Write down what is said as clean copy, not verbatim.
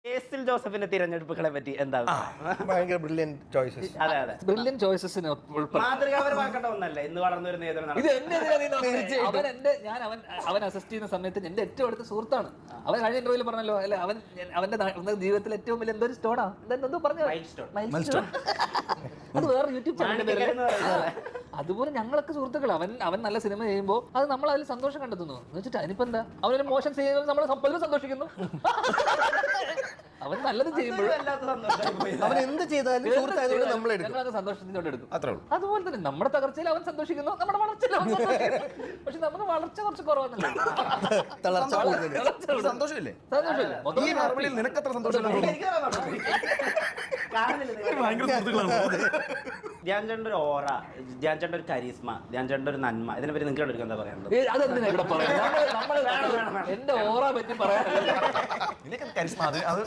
ബേസിൽ ജോസഫിന്റെ തിരഞ്ഞെടുപ്പുകളെ പറ്റി എന്താണ്? ഭയങ്കര ബ്രില്യന്റ് ചോയ്സസ്. അതെ അതെ, ബ്രില്യന്റ് ചോയ്സസിന് മാതൃകാപരമാക്കേണ്ട ഒന്നല്ല. ഇന്ന് വളർന്നു വരുന്ന നേതൃത്വം ഇത് അവൻ അസിസ്റ്റ് ചെയ്യുന്ന സമയത്ത് എന്റെ ഏറ്റവും അടുത്ത സുഹൃത്താണ്. അവൻ കഴിഞ്ഞ ഇന്റർവ്യൂവിൽ പറഞ്ഞല്ലോ, അല്ലെ അവന്റെ ജീവിതത്തിൽ ഏറ്റവും വലിയ എന്തോ സ്റ്റോണാ എന്തോ പറഞ്ഞു. അത് വേറെ യൂട്യൂബ് ചാനൽ. അതുപോലെ ഞങ്ങളൊക്കെ സുഹൃത്തുക്കൾ. അവൻ നല്ല സിനിമ ചെയ്യുമ്പോൾ അത് നമ്മൾ അതിൽ സന്തോഷം കണ്ടെത്തുന്നു എന്ന് വെച്ചിട്ട് അതിനിപ്പോ എന്താ? അവനൊരു മോശം ചെയ്യുന്നത് നമ്മൾ പലരും സന്തോഷിക്കുന്നു. അവൻ നല്ലത് ചെയ്യുമ്പോഴും അവൻ എന്ത് ചെയ്താലും ഞങ്ങളത് സന്തോഷത്തിനോട് എടുക്കും. അതുപോലെ തന്നെ നമ്മുടെ തകർച്ചയിൽ അവൻ സന്തോഷിക്കുന്നു, നമ്മുടെ വളർച്ചയിൽ അവൻ സന്തോഷിക്കുന്നു. പക്ഷെ നമുക്ക് വളർച്ച കുറച്ച് കുറവാണല്ലോ. സന്തോഷമില്ലേ? സന്തോഷമില്ല. നിനക്കത്ര സന്തോഷം? ധ്യാൻ ചേട്ടൻ്റെ ഒരു ഓറ, ധ്യാൻ ചേട്ടൻ്റെ ഒരു കരിസ്മ, ധ്യാൻ ചേട്ടൻ്റെ ഒരു നന്മ, ഇതിനെ പറ്റി നിങ്ങൾക്ക് എടുക്കാൻ എന്താ പറയാനുള്ളത്? അതെന്തിനാ ഇവിടെ പറയുന്നത്? എന്റെ ഓറ പറ്റി പറയാനല്ല. നിനക്ക് കരിസ്മ അത്